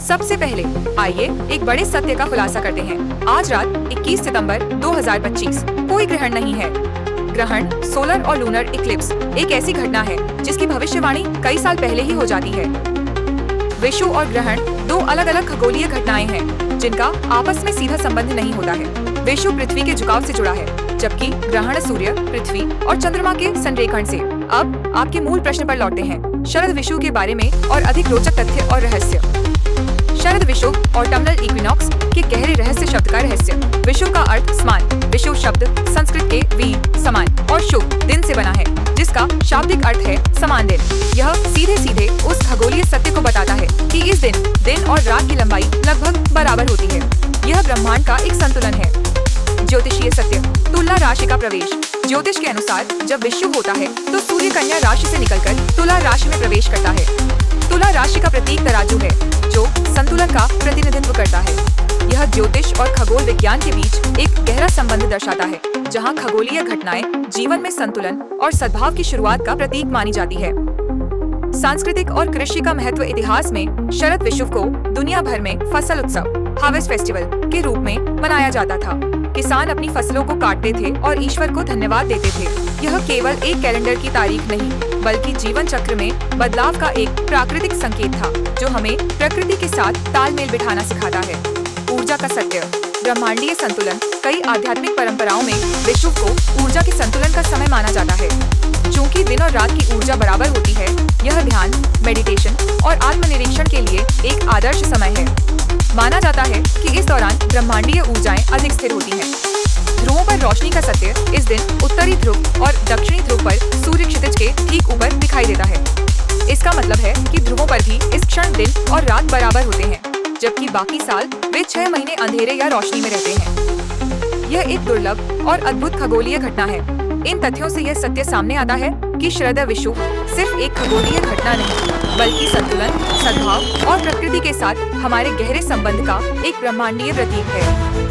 सबसे पहले आइए एक बड़े सत्य का खुलासा करते हैं। आज रात 21 सितंबर 2025 कोई ग्रहण नहीं है। ग्रहण सोलर और लूनर इक्लिप्स एक ऐसी घटना है जिसकी भविष्यवाणी कई साल पहले ही हो जाती है। विषुव और ग्रहण दो अलग अलग खगोलीय घटनाएं हैं जिनका आपस में सीधा संबंध नहीं होता है। विषुव पृथ्वी के झुकाव से जुड़ा है, जबकि ग्रहण सूर्य, पृथ्वी और चंद्रमा के संरेखण से। अब आपके मूल प्रश्न पर लौटते हैं, शरद विषुव के बारे में और अधिक रोचक तथ्य और रहस्य। शरद विषुव ऑटमनल इक्विनॉक्स के गहरे रहस्य शब्द का रहस्य। विषुव का अर्थ समान। विषुव शब्द संस्कृत के वी समान और शुभ दिन से बना है, जिसका शाब्दिक अर्थ है समान दिन। यह सीधे सीधे उस खगोलीय सत्य को बताता है कि इस दिन और रात की लंबाई लगभग बराबर होती है। यह ब्रह्मांड का एक संतुलन है। ज्योतिषीय सत्य, तुला राशि का प्रवेश। ज्योतिष के अनुसार जब विषुव होता है तो सूर्य कन्या राशि से निकलकर तुला राशि में प्रवेश करता है। तुला राशि का प्रतीक तराजू है, जो संतुलन का प्रतिनिधित्व करता है। यह ज्योतिष और खगोल विज्ञान के बीच एक गहरा संबंध दर्शाता है, जहां खगोलीय घटनाएं जीवन में संतुलन और सद्भाव की शुरुआत का प्रतीक मानी जाती है। सांस्कृतिक और कृषि का महत्व। इतिहास में शरद विषुव को दुनिया भर में फसल उत्सव हार्वेस्ट फेस्टिवल के रूप में मनाया जाता था। किसान अपनी फसलों को काटते थे और ईश्वर को धन्यवाद देते थे। यह केवल एक कैलेंडर की तारीख नहीं, बल्कि जीवन चक्र में बदलाव का एक प्राकृतिक संकेत था, जो हमें प्रकृति के साथ तालमेल बिठाना सिखाता है। ऊर्जा का सत्य, ब्रह्मांडीय संतुलन। कई आध्यात्मिक परंपराओं में विषुव को ऊर्जा के संतुलन का समय माना जाता है। चूंकि दिन और रात की ऊर्जा बराबर होती है, यह ध्यान, मेडिटेशन और आत्मनिरीक्षण के लिए एक आदर्श समय है। माना जाता है कि इस दौरान ब्रह्मांडीय ऊर्जाएं अधिक स्थिर होती हैं। ध्रुवों पर रोशनी का सत्य। इस दिन उत्तरी ध्रुव और दक्षिणी ध्रुव पर सूर्य क्षितिज के ठीक ऊपर दिखाई देता है। इसका मतलब है कि ध्रुवों पर भी इस क्षण दिन और रात बराबर होते हैं, जबकि बाकी साल वे 6 महीने अंधेरे या रोशनी में रहते हैं। यह एक दुर्लभ और अद्भुत खगोलीय घटना है। इन तथ्यों से यह सत्य सामने आता है कि शरद विषुव सिर्फ एक खगोलीय घटना नहीं, बल्कि संतुलन, सद्भाव और प्रकृति के साथ हमारे गहरे संबंध का एक ब्रह्मांडीय प्रतीक है।